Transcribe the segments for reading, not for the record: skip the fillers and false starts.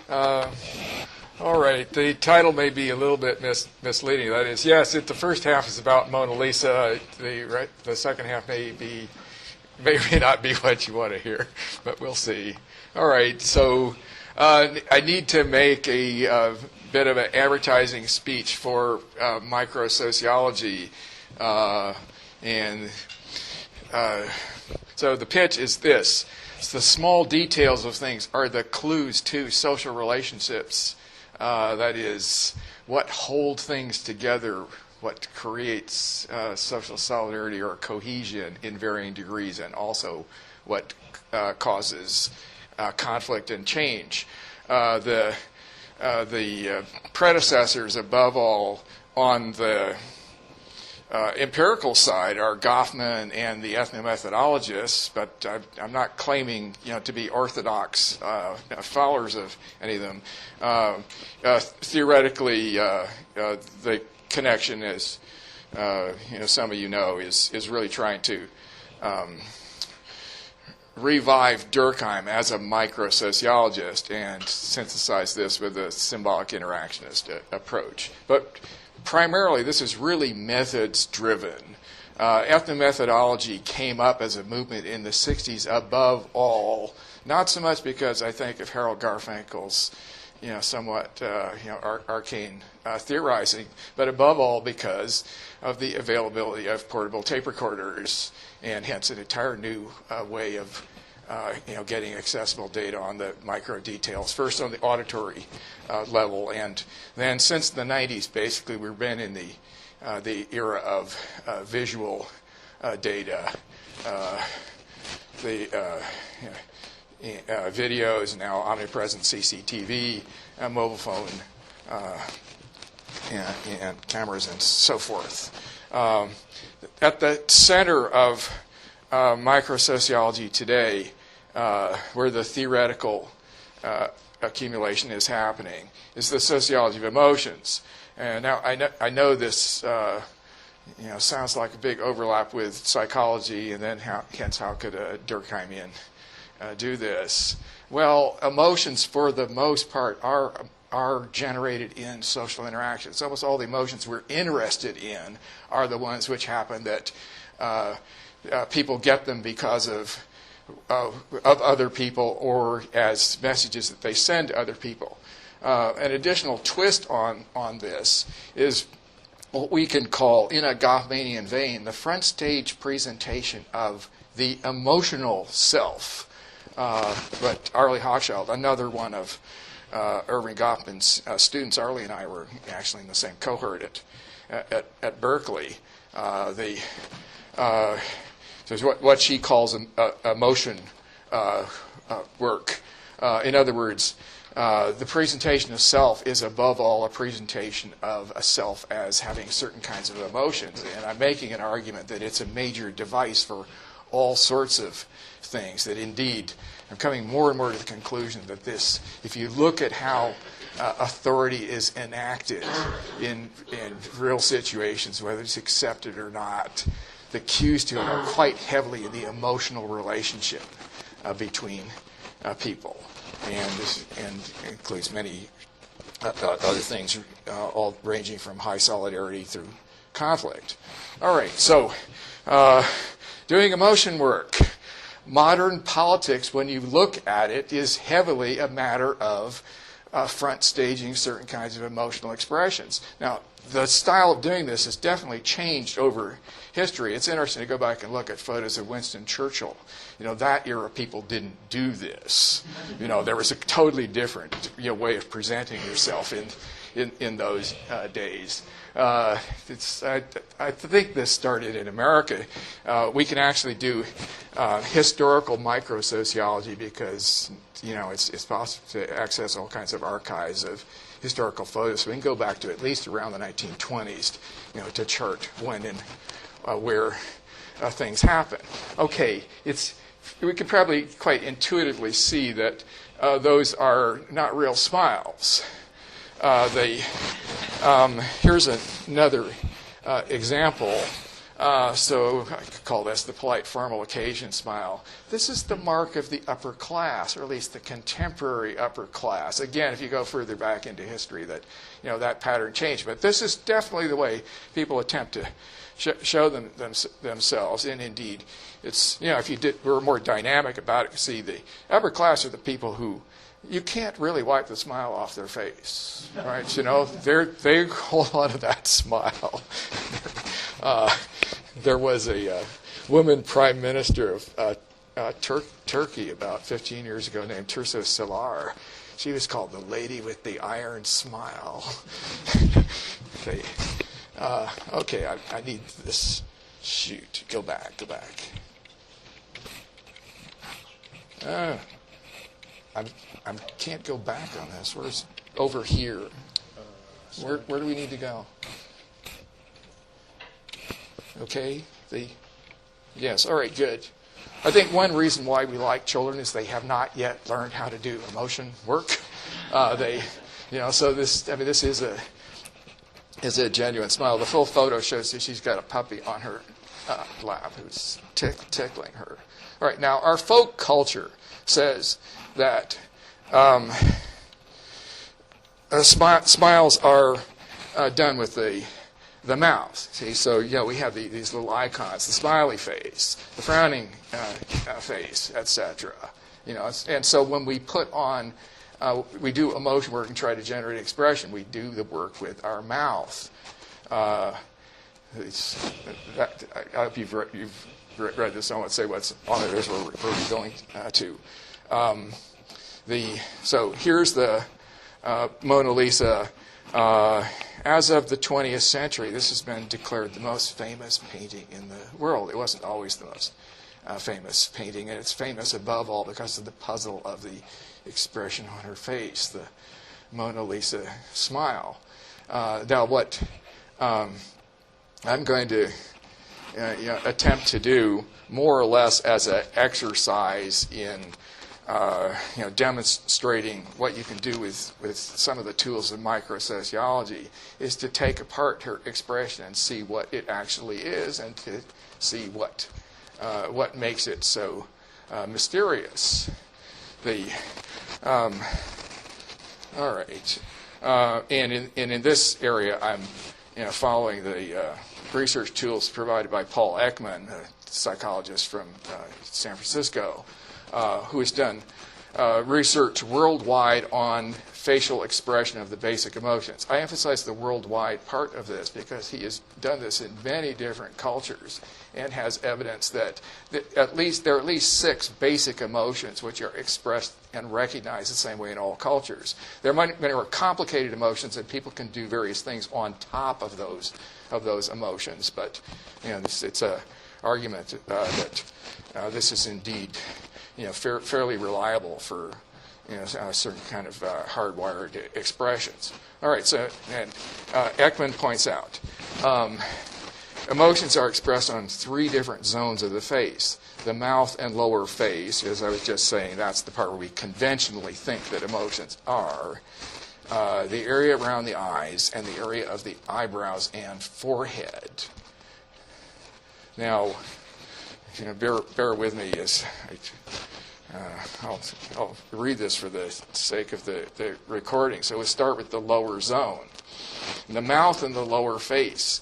Uh, all right. The title may be a little bit misleading. That is, yes, the first half is about Mona Lisa. The second half may not be what you want to hear, but we'll see. All right. So I need to make a bit of an advertising speech for micro-sociology, and so the pitch is this. The small details of things are the clues to social relationships. That is, what hold things together, what creates social solidarity or cohesion in varying degrees, and also what causes conflict and change. The predecessors, above all, on the empirical side are Goffman and the ethnomethodologists, but I'm not claiming, to be orthodox followers of any of them. Theoretically, the connection is, some of you know, is really trying to revive Durkheim as a micro-sociologist and synthesize this with a symbolic interactionist approach. But primarily, this is really methods-driven. Ethnomethodology came up as a movement in the 60s above all, not so much because I think of Harold Garfinkel's somewhat arcane theorizing, but above all because of the availability of portable tape recorders, and hence an entire new way of getting accessible data on the micro details, first on the auditory level, and then since the 90s, basically, we've been in the era of visual data. Videos, now omnipresent CCTV, mobile phone, and cameras and so forth. At the center of microsociology today, where the theoretical accumulation is happening, is the sociology of emotions. And now I know this sounds like a big overlap with psychology, and then hence how could a Durkheimian do this? Well, emotions for the most part are generated in social interactions. Almost all the emotions we're interested in are the ones which happen that people get them because of other people or as messages that they send to other people. An additional twist on this is what we can call, in a Goffmanian vein, the front stage presentation of the emotional self. But Arlie Hochschild, another one of Irving Goffman's students, Arlie and I were actually in the same cohort at Berkeley. There's what she calls emotion work. In other words, the presentation of self is above all a presentation of a self as having certain kinds of emotions. And I'm making an argument that it's a major device for all sorts of things, that indeed I'm coming more and more to the conclusion that this, if you look at how authority is enacted in real situations, whether it's accepted or not, the cues to it are quite heavily in the emotional relationship between people, and includes many other things, all ranging from high solidarity through conflict. All right, so doing emotion work. Modern politics, when you look at it, is heavily a matter of front staging certain kinds of emotional expressions. Now, the style of doing this has definitely changed over history. It's interesting to go back and look at photos of Winston Churchill. That era, people didn't do this. There was a totally different way of presenting yourself in those days. I think this started in America. We can actually do historical microsociology because it's possible to access all kinds of archives of historical photos. So we can go back to at least around the 1920s, to chart when and where things happen. Okay, we can probably quite intuitively see that those are not real smiles. Here's another example. So I could call this the polite formal occasion smile. This is the mark of the upper class, or at least the contemporary upper class. Again, if you go further back into history, that pattern changed. But this is definitely the way people attempt to show themselves. And indeed, it's, if you were more dynamic about it, see, the upper class are the people who you can't really wipe the smile off their face, right? They hold on to that smile. There was a woman prime minister of Turkey about 15 years ago named Turso Salar. She was called the lady with the iron smile. Okay, I need this. Shoot, go back. I can't go back on this. Where's over here? Where do we need to go? Okay. Yes. All right. Good. I think one reason why we like children is they have not yet learned how to do emotion work. So this is a genuine smile. The full photo shows that she's got a puppy on her lap who's tickling her. All right. Now, our folk culture says that smiles are done with the mouth. See, so we have these little icons: the smiley face, the frowning face, etc. And so when we put on, we do emotion work and try to generate expression. We do the work with our mouth. I hope you've read this. I won't say what's on it. Here's where we're going to. So here's the Mona Lisa. As of the 20th century, this has been declared the most famous painting in the world. It wasn't always the most famous painting, and it's famous above all because of the puzzle of the expression on her face, the Mona Lisa smile. Now, what I'm going to attempt to do, more or less as an exercise in demonstrating what you can do with some of the tools of micro-sociology, is to take apart her expression and see what it actually is, and to see what makes it so mysterious. All right, and in this area, I'm following the research tools provided by Paul Ekman, a psychologist from San Francisco, who has done research worldwide on facial expression of the basic emotions. I emphasize the worldwide part of this because he has done this in many different cultures and has evidence that there are at least 6 basic emotions which are expressed and recognized the same way in all cultures. There are many more complicated emotions, and people can do various things on top of those emotions. But it's an argument that this is indeed fairly reliable for certain kind of hardwired expressions. All right, so Ekman points out emotions are expressed on 3 different zones of the face. The mouth and lower face, as I was just saying, that's the part where we conventionally think that emotions are. The area around the eyes and the area of the eyebrows and forehead. Now, bear with me as I'll read this for the sake of the recording. So we'll start with the lower zone. In the mouth and the lower face,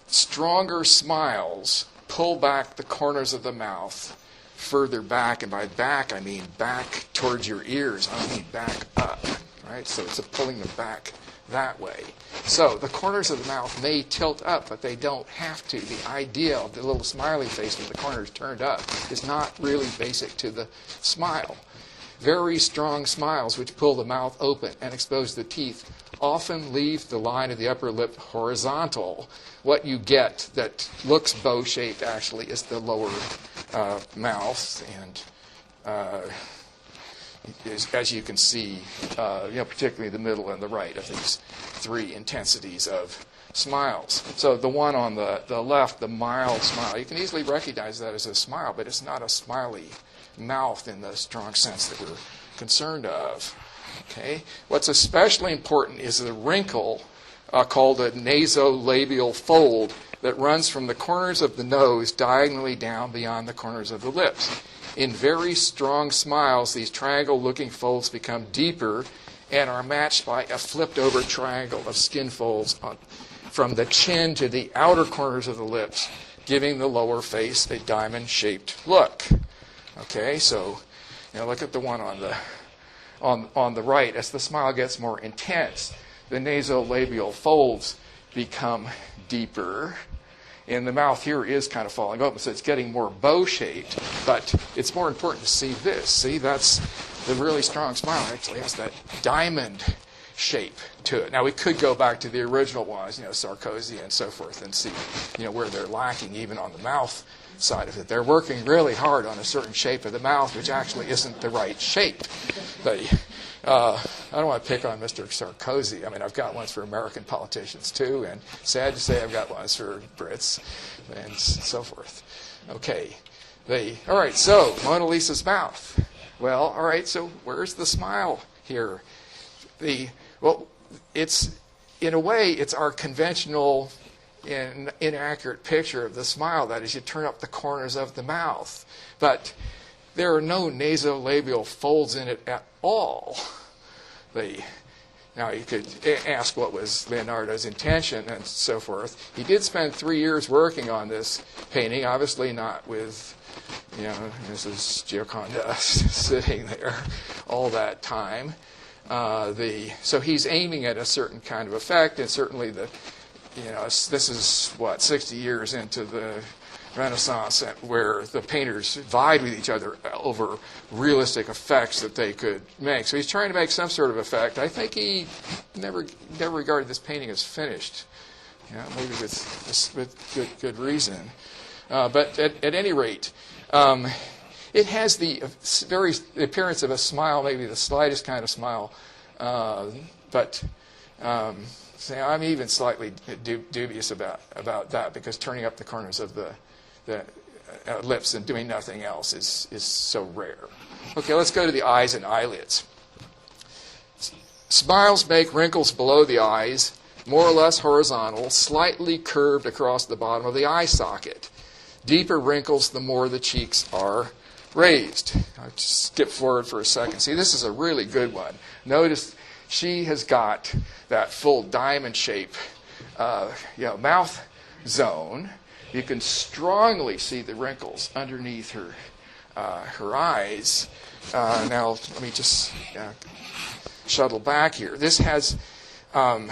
stronger smiles pull back the corners of the mouth further back, and by back I mean back towards your ears. I don't mean back up, right? So it's pulling them back that way. So the corners of the mouth may tilt up, but they don't have to. The idea of the little smiley face with the corners turned up is not really basic to the smile. Very strong smiles which pull the mouth open and expose the teeth often leave the line of the upper lip horizontal. What you get that looks bow-shaped actually is the lower mouth, and as you can see, particularly the middle and the right of these 3 intensities of smiles. So the one on the left, the mild smile, you can easily recognize that as a smile, but it's not a smiley mouth in the strong sense that we're concerned of. Okay. What's especially important is the wrinkle called a nasolabial fold that runs from the corners of the nose diagonally down beyond the corners of the lips. In very strong smiles, these triangle-looking folds become deeper and are matched by a flipped-over triangle of skin folds from the chin to the outer corners of the lips, giving the lower face a diamond-shaped look. Okay, so look at the one on the right. As the smile gets more intense, the nasolabial folds become deeper. And the mouth here is kind of falling open, so it's getting more bow-shaped. But it's more important to see this. See, that's the really strong smile actually has that diamond shape to it. Now, we could go back to the original ones, Sarkozy and so forth, and see, where they're lacking even on the mouth side of it. They're working really hard on a certain shape of the mouth, which actually isn't the right shape. I don't want to pick on Mr. Sarkozy. I mean, I've got ones for American politicians, too, and sad to say I've got ones for Brits and so forth. Okay. All right, so Mona Lisa's mouth. Well, all right, so where's the smile here? It's, in a way, it's our conventional inaccurate picture of the smile. That is, you turn up the corners of the mouth. But there are no nasolabial folds in it at all. Now, you could ask what was Leonardo's intention and so forth. He did spend 3 years working on this painting, obviously not with, Mrs. Gioconda sitting there all that time. So he's aiming at a certain kind of effect, and certainly this is, 60 years into the Renaissance, where the painters vied with each other over realistic effects that they could make. So he's trying to make some sort of effect. I think he never regarded this painting as finished, maybe with good reason. But at any rate, it has the appearance of a smile, maybe the slightest kind of smile, but I'm even slightly dubious about that, because turning up the corners of the lips and doing nothing else is so rare. Okay, let's go to the eyes and eyelids. Smiles make wrinkles below the eyes, more or less horizontal, slightly curved across the bottom of the eye socket. Deeper wrinkles, the more the cheeks are raised. I'll just skip forward for a second. See, this is a really good one. Notice she has got that full diamond shape, mouth zone. You can strongly see the wrinkles underneath her eyes. Now, let me just shuttle back here. This has the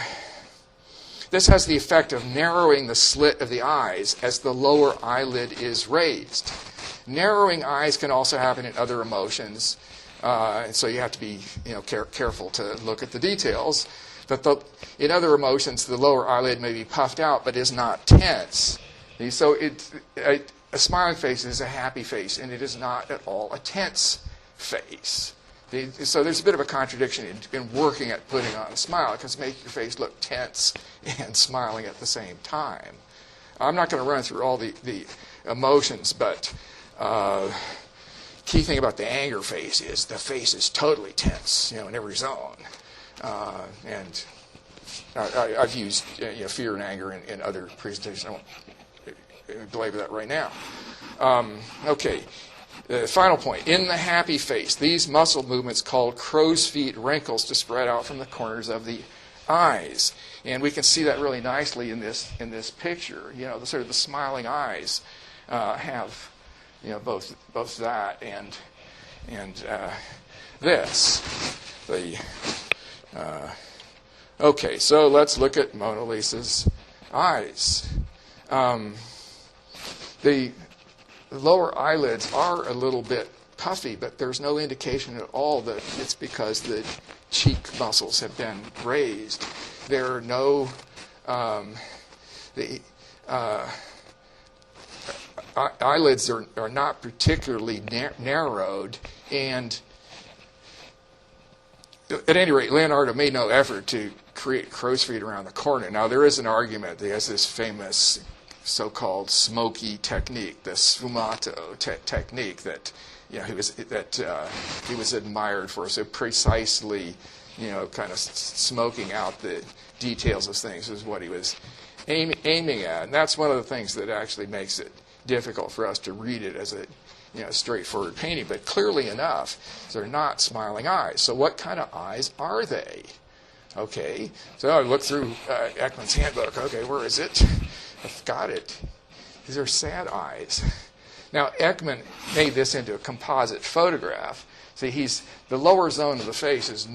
effect of narrowing the slit of the eyes as the lower eyelid is raised. Narrowing eyes can also happen in other emotions, and so you have to be careful to look at the details. But in other emotions, the lower eyelid may be puffed out but is not tense. So a smiling face is a happy face, and it is not at all a tense face. So there's a bit of a contradiction in working at putting on a smile, because make your face look tense and smiling at the same time. I'm not going to run through all the emotions, but key thing about the anger face is the face is totally tense, in every zone. And I've used fear and anger in other presentations. I won't belabor that right now. Okay. The final point. In the happy face, these muscle movements called crow's feet wrinkles to spread out from the corners of the eyes. And we can see that really nicely in this picture. The sort of the smiling eyes have both that and this. Okay, so let's look at Mona Lisa's eyes. The lower eyelids are a little bit puffy, but there's no indication at all that it's because the cheek muscles have been raised. There are no eyelids are not particularly narrowed, and at any rate, Leonardo made no effort to create crow's feet around the corner. Now, there is an argument that he has this famous so-called smoky technique, the sfumato technique that he was admired for, so precisely, kind of smoking out the details of things is what he was aiming at. And that's one of the things that actually makes it difficult for us to read it as a straightforward painting. But clearly enough, they're not smiling eyes. So what kind of eyes are they? Okay, so I look through Ekman's handbook. Okay, where is it? I've got it. These are sad eyes. Now, Ekman made this into a composite photograph. See, the lower zone of the face is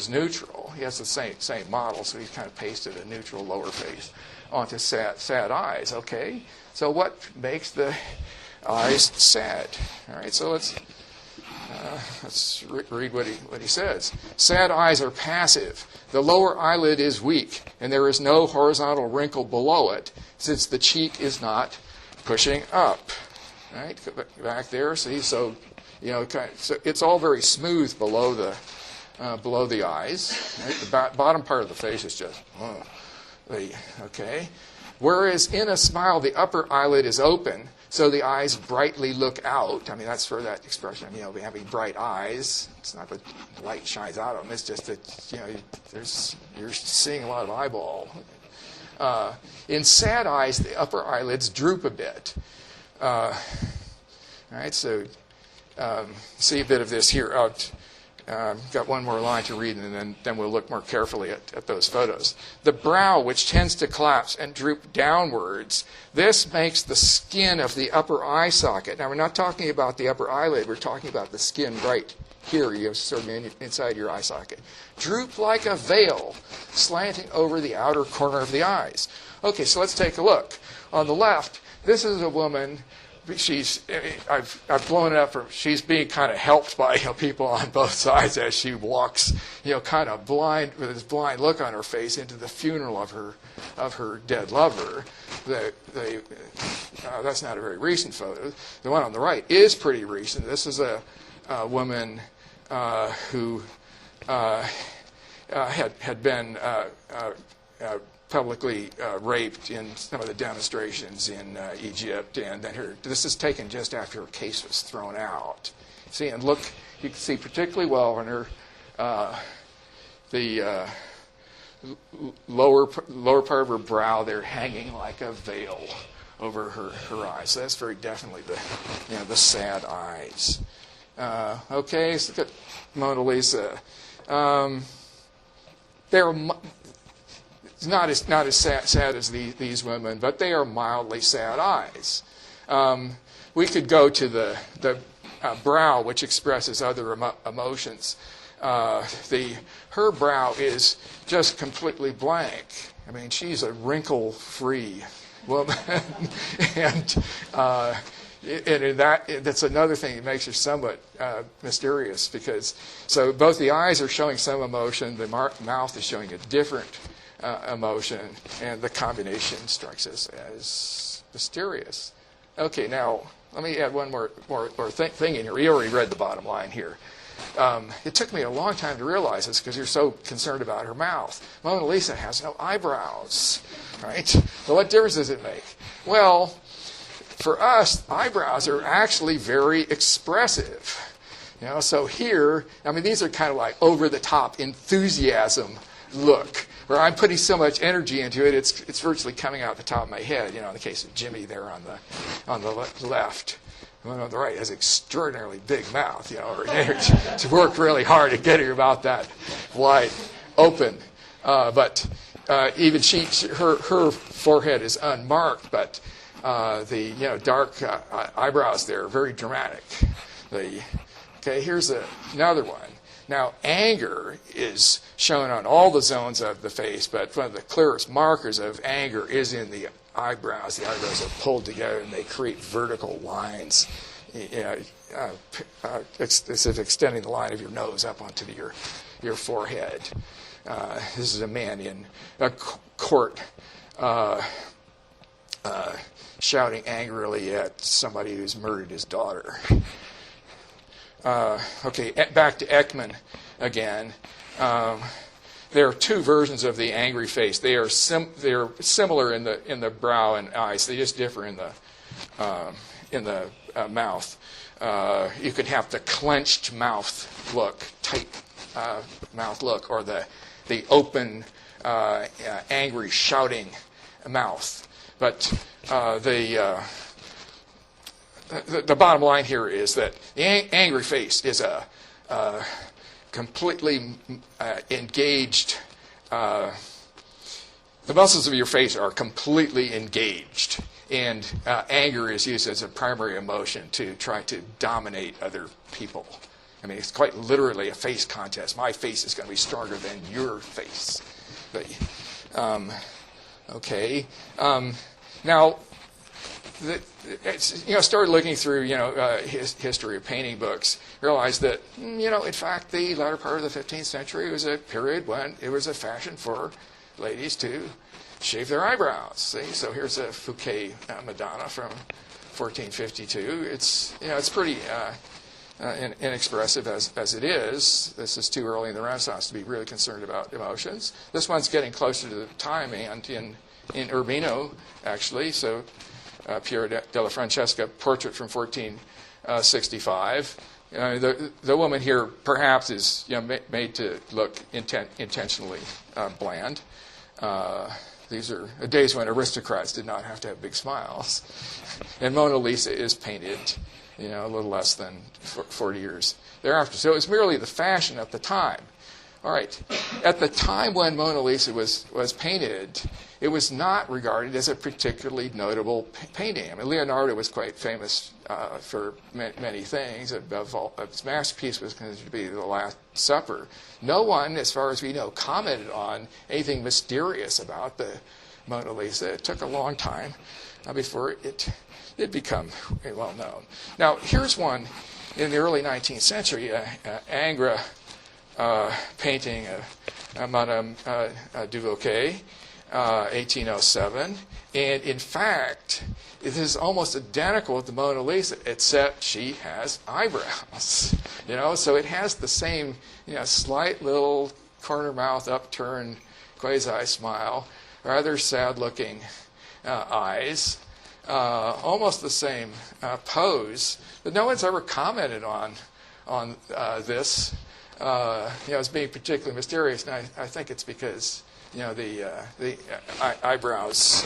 neutral. He has the same model, so he's kind of pasted a neutral lower face onto sad eyes. Okay, so what makes the eyes sad? All right, so let's read what he says. Sad eyes are passive. The lower eyelid is weak, and there is no horizontal wrinkle below it, since the cheek is not pushing up. All right, go back there. See, so so it's all very smooth below the eyes. Right? The bottom part of the face is just okay. Whereas in a smile, the upper eyelid is open, so the eyes brightly look out. I mean, that's for that expression. Having bright eyes. It's not that the light shines out of them. It's just that you're seeing a lot of eyeball. In sad eyes, the upper eyelids droop a bit. All right, so see a bit of this here. Got one more line to read, and then we'll look more carefully at those photos. The brow, which tends to collapse and droop downwards, this makes the skin of the upper eye socket. Now, we're not talking about the upper eyelid. We're talking about the skin right here. You have sort of inside your eye socket. Droop like a veil, slanting over the outer corner of the eyes. Okay, so let's take a look. On the left, this is a woman. I've blown it up for. She's being kind of helped by people on both sides as she walks, kind of blind with this blind look on her face into the funeral of her dead lover. That's not a very recent photo. The one on the right is pretty recent. This is a woman who had been publicly raped in some of the demonstrations in Egypt, and then this is taken just after her case was thrown out. See, and look, you can see particularly well on her the lower part of her brow there hanging like a veil over her eyes. So that's very definitely the sad eyes. Okay, so look at Mona Lisa. They're not as sad as these women, but they are mildly sad eyes. We could go to the brow, which expresses other emotions. Her brow is just completely blank. I mean, she's a wrinkle-free woman, and that's another thing that makes her somewhat mysterious, because so both the eyes are showing some emotion, the mouth is showing a different emotion, and the combination strikes us as mysterious. Okay, now let me add one more thing in here. We already read the bottom line here. It took me a long time to realize this because you're so concerned about her mouth. Mona Lisa has no eyebrows, right? So what difference does it make? Well, for us, eyebrows are actually very expressive. So here, I mean, these are kind of like over-the-top enthusiasm look, where I'm putting so much energy into it, it's virtually coming out the top of my head. In the case of Jimmy there on the left. The one on the right has an extraordinarily big mouth. She worked really hard at getting her mouth that wide open. But even her forehead is unmarked, but the dark eyebrows there are very dramatic. Here's another one. Now, anger is shown on all the zones of the face, but one of the clearest markers of anger is in the eyebrows. The eyebrows are pulled together, and they create vertical lines, as if extending the line of your nose up onto your forehead. This is a man in a court shouting angrily at somebody who's murdered his daughter. Back to Ekman again. There are two versions of the angry face. They are similar in the brow and eyes. They just differ in the mouth. You could have the clenched mouth look, tight mouth look, or the open, angry shouting mouth. But the bottom line here is that the angry face is a completely engaged. The muscles of your face are completely engaged, and anger is used as a primary emotion to try to dominate other people. I mean, it's quite literally a face contest. My face is going to be stronger than your face. But, okay. Now, started looking through, history of painting books, realized that, in fact, the latter part of the 15th century was a period when it was a fashion for ladies to shave their eyebrows. See, so here's a Fouquet Madonna from 1452. It's pretty inexpressive as it is. This is too early in the Renaissance to be really concerned about emotions. This one's getting closer to the time, and in Urbino, actually. So Piero della Francesca portrait from 1465. The woman here perhaps is made to look intentionally bland. These are days when aristocrats did not have to have big smiles. And Mona Lisa is painted, a little less than 40 years thereafter. So it was merely the fashion at the time. All right. At the time when Mona Lisa was painted, it was not regarded as a particularly notable painting. I mean, Leonardo was quite famous for many things. Above all, his masterpiece was considered to be The Last Supper. No one, as far as we know, commented on anything mysterious about the Mona Lisa. It took a long time before it become well known. Now, here's one in the early 19th century, Ingres painting of Madame Duvauquet, 1807. And in fact, it is almost identical to the Mona Lisa, except she has eyebrows. So it has the same, slight little corner mouth, upturned, quasi-smile, rather sad-looking eyes, almost the same pose. But no one's ever commented on this. As being particularly mysterious, and I think it's because the eyebrows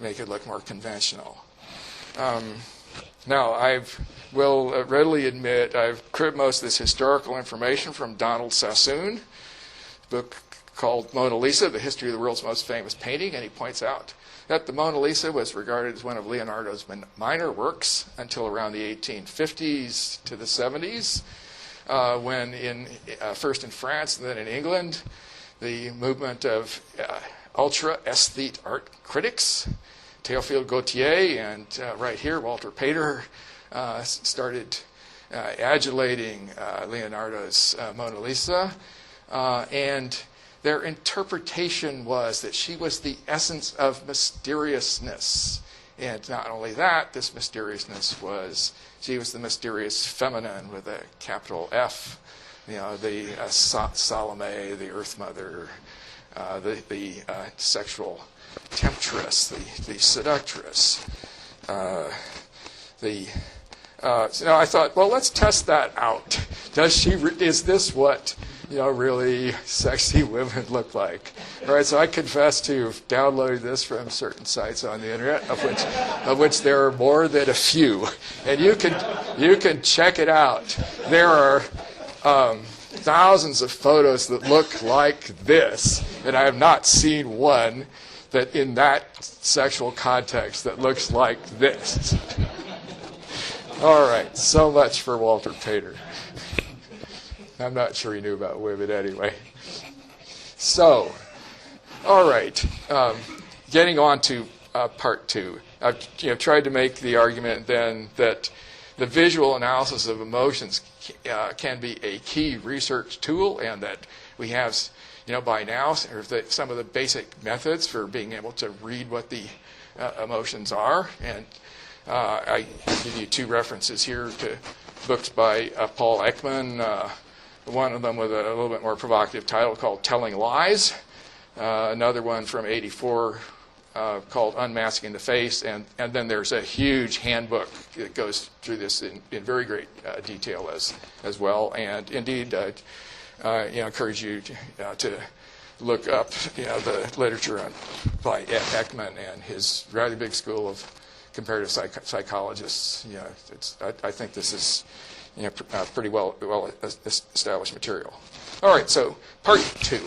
make it look more conventional. Now, I will readily admit I've cribbed most of this historical information from Donald Sassoon, a book called Mona Lisa, The History of the World's Most Famous Painting, and he points out that the Mona Lisa was regarded as one of Leonardo's minor works until around the 1850s to the 70s. When first in France and then in England, the movement of ultra-aesthete art critics, Théophile Gautier and right here, Walter Pater, started adulating Leonardo's Mona Lisa. And their interpretation was that she was the essence of mysteriousness. And not only that, this mysteriousness was, she was the mysterious feminine with a capital F, the Salome, the Earth Mother, the sexual temptress, the seductress. So I thought, well, let's test that out. Is this what really sexy women look like? All right, so I confess to downloading this from certain sites on the internet, of which there are more than a few, and you can check it out. There are thousands of photos that look like this, and I have not seen one that in that sexual context that looks like this. All right, so much for Walter Pater. I'm not sure he knew about women anyway. So, all right, getting on to part two. I've tried to make the argument then that the visual analysis of emotions can be a key research tool, and that we have, by now, some of the basic methods for being able to read what the emotions are. And I give you two references here to books by Paul Ekman. One of them with a little bit more provocative title called Telling Lies. Another one from '84 called Unmasking the Face. And then there's a huge handbook that goes through this in very great detail as well. And indeed, encourage you to look up, the literature by Ed Ekman and his rather big school of comparative psychologists. I think this is pretty well established material. All right, so part 2.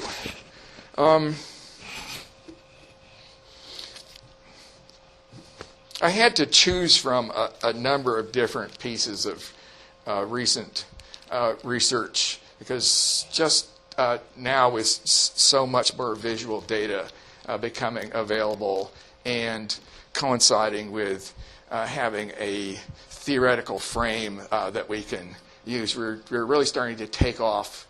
I had to choose from a number of different pieces of recent research because just now is so much more visual data becoming available and coinciding with having a theoretical frame that we can use. We're really starting to take off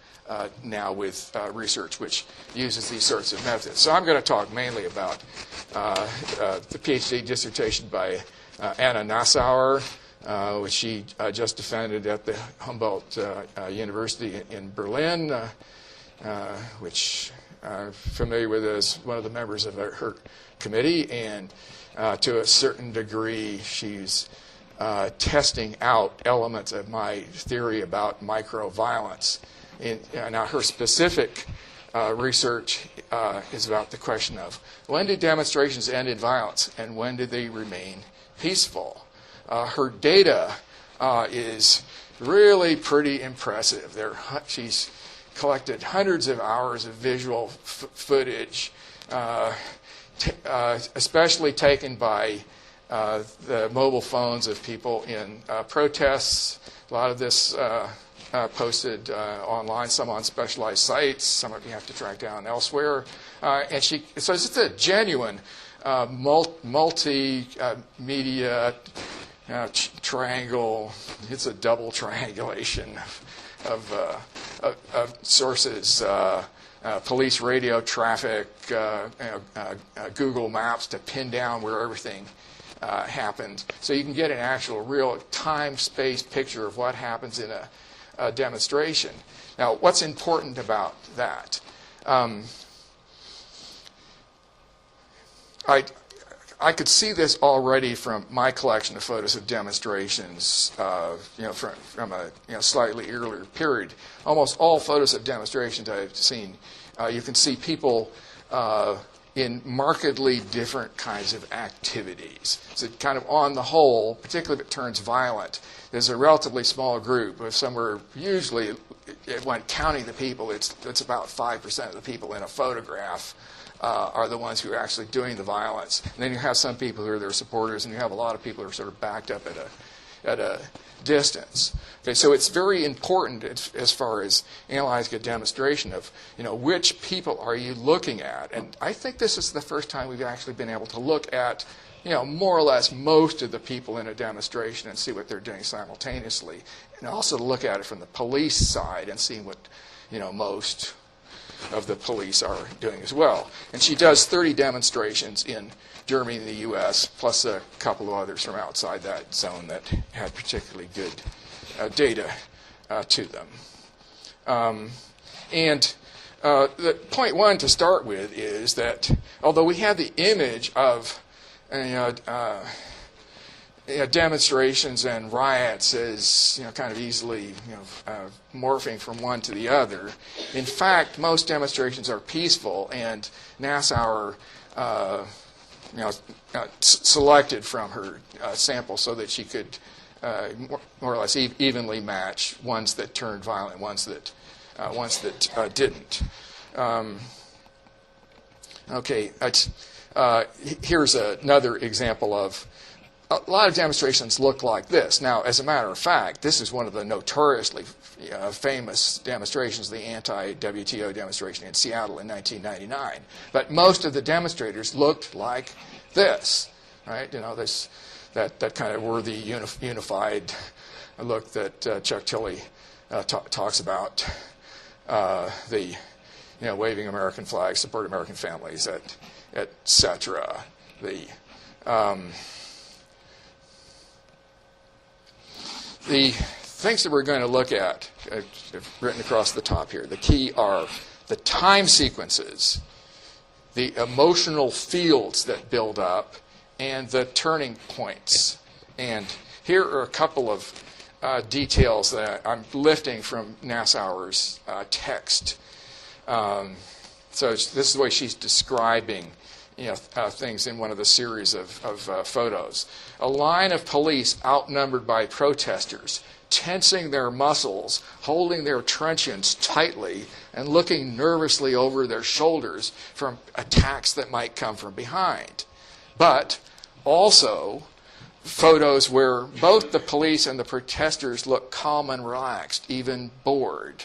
now with research which uses these sorts of methods. So I'm going to talk mainly about the PhD dissertation by Anna Nassauer, which she just defended at the Humboldt University in Berlin, which I'm familiar with as one of the members of her committee, and to a certain degree she's testing out elements of my theory about microviolence. Now her specific research is about the question of when did demonstrations end in violence and when did they remain peaceful? Her data is really pretty impressive. She's collected hundreds of hours of visual footage, especially taken by the mobile phones of people in protests. A lot of this posted online, some on specialized sites, some of you have to track down elsewhere. So it's a genuine multimedia triangle. It's a double triangulation of sources, police radio traffic, Google Maps to pin down where everything happened. So you can get an actual real time-space picture of what happens in a demonstration. Now, what's important about that? I could see this already from my collection of photos of demonstrations, from a slightly earlier period. Almost all photos of demonstrations I've seen, you can see people in markedly different kinds of activities. So kind of on the whole, particularly if it turns violent, there's a relatively small group of somewhere, usually when counting the people, it's about 5% of the people in a photograph are the ones who are actually doing the violence. And then you have some people who are their supporters, and you have a lot of people who are sort of backed up at a distance. Okay, so it's very important as far as analyzing a demonstration of, which people are you looking at? And I think this is the first time we've actually been able to look at, more or less most of the people in a demonstration and see what they're doing simultaneously. And also to look at it from the police side and see what, most of the police are doing as well. And she does 30 demonstrations in Germany and the U.S., plus a couple of others from outside that zone that had particularly good data to them. The point one to start with is that although we have the image of demonstrations and riots as kind of easily morphing from one to the other, in fact, most demonstrations are peaceful, and Nassauer selected from her sample so that she could more or less evenly match ones that turned violent, ones that didn't. Here's another example of a lot of demonstrations look like this. Now, as a matter of fact, this is one of the notoriously famous demonstrations, the anti-WTO demonstration in Seattle in 1999. But most of the demonstrators looked like this, right? That kind of worthy, unified look that Chuck Tilley talks about. The waving American flags, support American families, et cetera. The things that we're going to look at, written across the top here, the key are the time sequences, the emotional fields that build up, and the turning points. And here are a couple of details that I'm lifting from Nassauer's text. So this is the way she's describing things in one of the series of photos. A line of police outnumbered by protesters, tensing their muscles, holding their truncheons tightly, and looking nervously over their shoulders from attacks that might come from behind. But also photos where both the police and the protesters look calm and relaxed, even bored.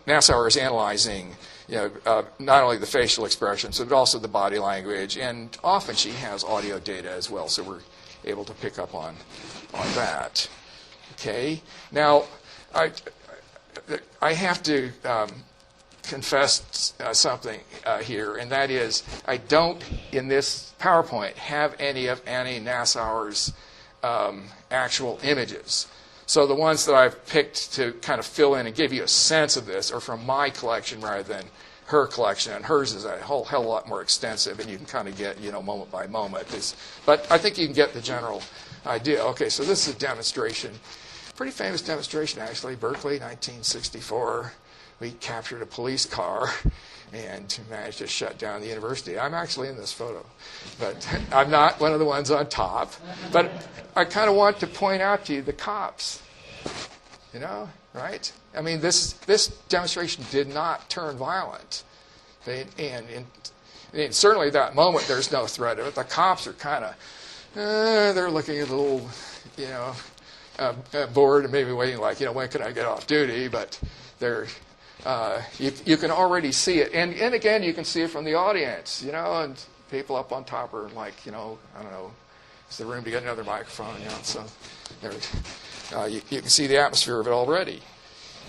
Nassauer is analyzing not only the facial expressions, but also the body language, and often she has audio data as well, so we're able to pick up on that. Okay, now I have to confess something here, and that is I don't, in this PowerPoint, have any of Annie Nassauer's actual images. So the ones that I've picked to kind of fill in and give you a sense of this are from my collection rather than her collection, and hers is a whole hell of a lot more extensive, and you can kind of get moment by moment. But I think you can get the general idea. Okay, so this is a demonstration, pretty famous demonstration actually, Berkeley, 1964. We captured a police car and managed to shut down the university. I'm actually in this photo, but I'm not one of the ones on top. But I kind of want to point out to you the cops, right? I mean, this demonstration did not turn violent. And certainly at that moment, there's no threat of it. The cops are kind of, they're looking a little, bored and maybe waiting like, when can I get off duty? But they're, you can already see it. And again, you can see it from the audience, and people up on top are like, I don't know, is there room to get another microphone? So you can see the atmosphere of it already.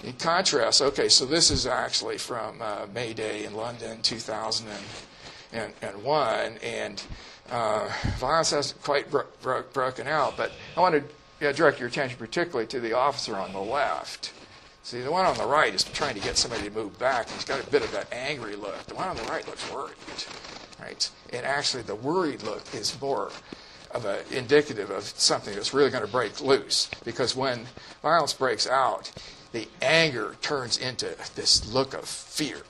In contrast, okay, so this is actually from May Day in London, 2001, and violence hasn't quite broken out, but I want to direct your attention particularly to the officer on the left. See, the one on the right is trying to get somebody to move back. He's got a bit of that angry look. The one on the right looks worried, right? And actually, the worried look is more of indicative of something that's really going to break loose. Because when violence breaks out, the anger turns into this look of fear.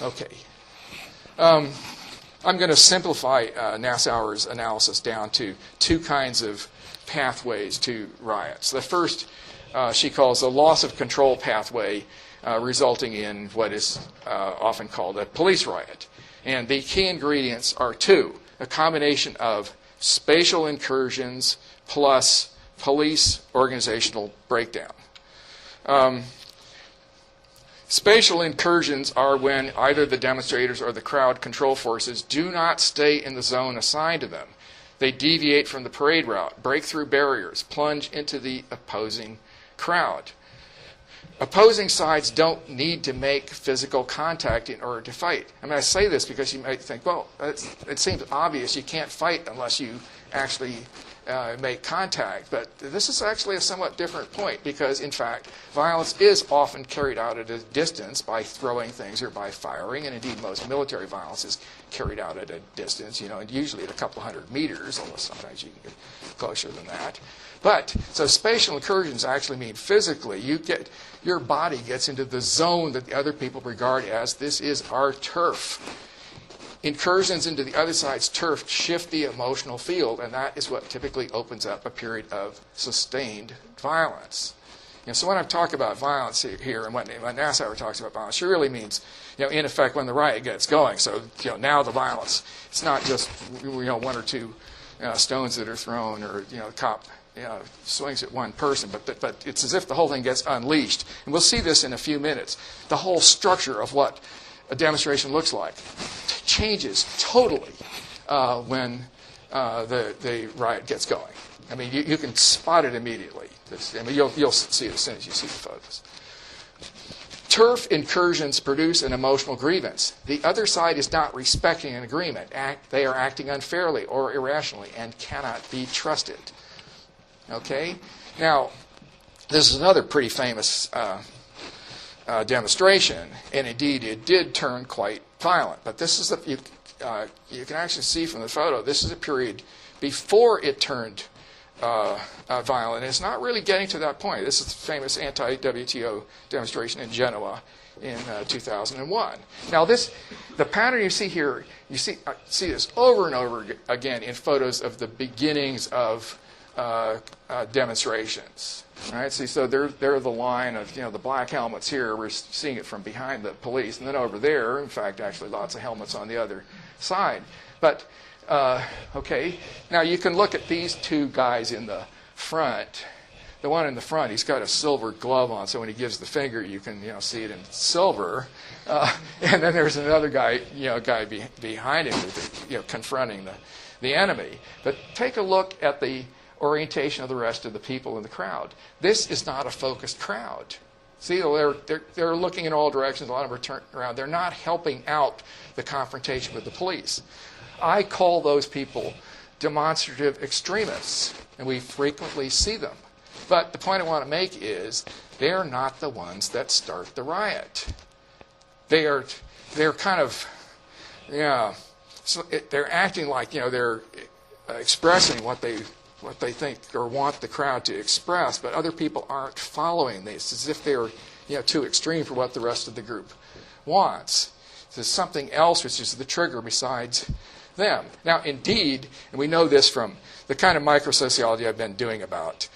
Okay. I'm going to simplify Nassauer's analysis down to two kinds of pathways to riots. The first she calls a loss of control pathway, resulting in what is often called a police riot. And the key ingredients are two: a combination of spatial incursions plus police organizational breakdown. Spatial incursions are when either the demonstrators or the crowd control forces do not stay in the zone assigned to them. They deviate from the parade route, break through barriers, plunge into the opposing crowd. Opposing sides don't need to make physical contact in order to fight. I mean, I say this because you might think, well, it seems obvious you can't fight unless you actually make contact. But this is actually a somewhat different point because, in fact, violence is often carried out at a distance by throwing things or by firing, and indeed most military violence is carried out at a distance, and usually at a couple hundred meters, although sometimes you can get closer than that. But, so spatial incursions actually mean physically, your body gets into the zone that the other people regard as, this is our turf. Incursions into the other side's turf shift the emotional field, and that is what typically opens up a period of sustained violence. So when I'm talking about violence here, and when Nassauer talks about violence, she really means, in effect, when the riot gets going. So, now the violence, it's not just, one or two stones that are thrown, or, the cop swings at one person, but it's as if the whole thing gets unleashed. And we'll see this in a few minutes. The whole structure of what a demonstration looks like changes totally when the riot gets going. I mean, you can spot it immediately. You'll see it as soon as you see the photos. Turf incursions produce an emotional grievance. The other side is not respecting an agreement. They are acting unfairly or irrationally and cannot be trusted. Okay? Now, this is another pretty famous demonstration, and indeed it did turn quite violent. But this is you can actually see from the photo, this is a period before it turned violent. And it's not really getting to that point. This is the famous anti-WTO demonstration in Genoa in 2001. Now, the pattern you see here, you see this over and over again in photos of the beginnings of demonstrations. Right? See, so they're the line of the black helmets here. We're seeing it from behind the police, and then over there, in fact, actually lots of helmets on the other side. But okay, now you can look at these two guys in the front. The one in the front, he's got a silver glove on, so when he gives the finger, you can see it in silver. And then there's another guy, behind him, confronting the enemy. But take a look at the orientation of the rest of the people in the crowd. This is not a focused crowd. See, they're looking in all directions. A lot of them are turned around. They're not helping out the confrontation with the police. I call those people demonstrative extremists, and we frequently see them. But the point I want to make is they're not the ones that start the riot. They're kind of, so they're acting like they're expressing what they think or want the crowd to express, but other people aren't following this, as if they're too extreme for what the rest of the group wants. There's something else which is the trigger besides them. Now, indeed, and we know this from the kind of micro-sociology I've been doing about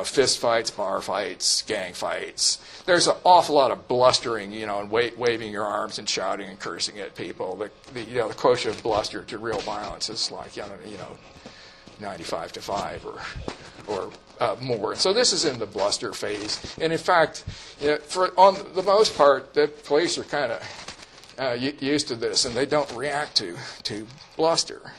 fist fights, bar fights, gang fights. There's an awful lot of blustering, and waving your arms and shouting and cursing at people. The quotient of bluster to real violence is like 95 to 5 or more. So this is in the bluster phase. And in fact, on the most part, the police are kind of used to this, and they don't react to bluster.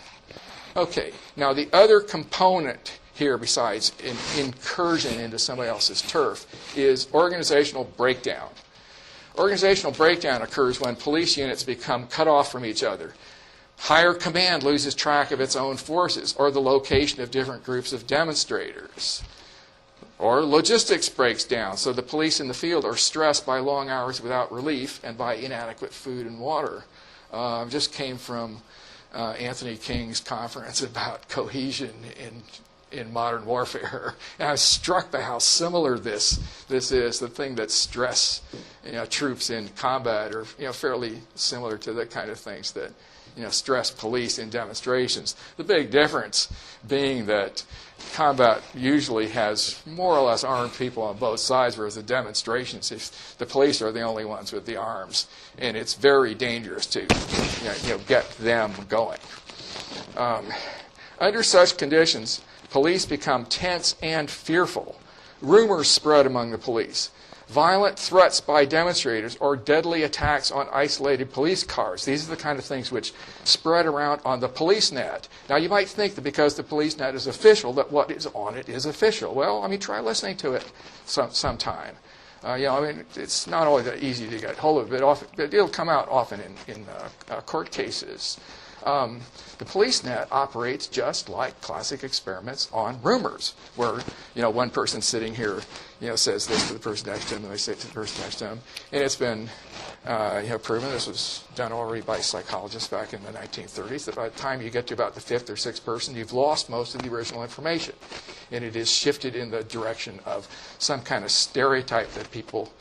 Okay, now the other component here, besides an incursion into somebody else's turf, is organizational breakdown. Organizational breakdown occurs when police units become cut off from each other. Higher command loses track of its own forces, or the location of different groups of demonstrators. Or logistics breaks down, so the police in the field are stressed by long hours without relief and by inadequate food and water. Just came from Anthony King's conference about cohesion in modern warfare. And I was struck by how similar this is. The thing that stress troops in combat are fairly similar to the kind of things that stress police in demonstrations. The big difference being that combat usually has more or less armed people on both sides, whereas the demonstrations, if the police are the only ones with the arms, and it's very dangerous to get them going. Under such conditions, police become tense and fearful. Rumors spread among the police. Violent threats by demonstrators or deadly attacks on isolated police cars. These are the kind of things which spread around on the police net. Now, you might think that because the police net is official, that what is on it is official. Well, try listening to it sometime. It's not always that easy to get hold of it, but it'll come out often in court cases. The police net operates just like classic experiments on rumors, where one person sitting here says this to the person next to him, and they say it to the person next to him, and it's been proven. This was done already by psychologists back in the 1930s. That by the time you get to about the fifth or sixth person, you've lost most of the original information, and it is shifted in the direction of some kind of stereotype that people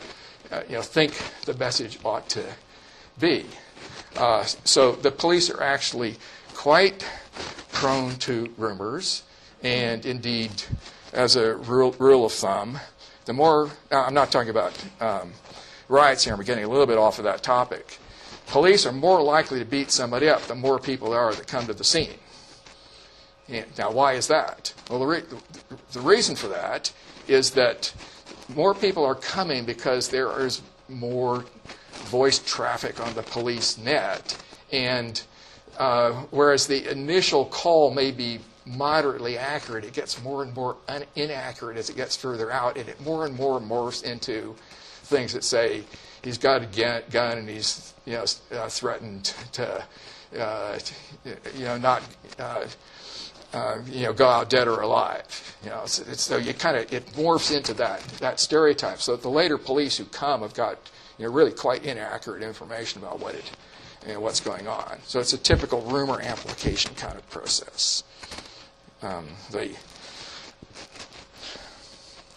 think the message ought to be. So the police are actually quite prone to rumors, and indeed, as a rule of thumb, the more, I'm not talking about riots here, we're getting a little bit off of that topic. Police are more likely to beat somebody up the more people there are that come to the scene. Now, why is that? Well, the reason for that is that more people are coming because there is more voice traffic on the police net, and whereas the initial call may be moderately accurate, it gets more and more inaccurate as it gets further out, and it more and more morphs into things that say he's got a gun and he's threatened to not go out dead or alive. So it morphs into that stereotype. So the later police who come have got really quite inaccurate information about what's going on. So it's a typical rumor amplification kind of process.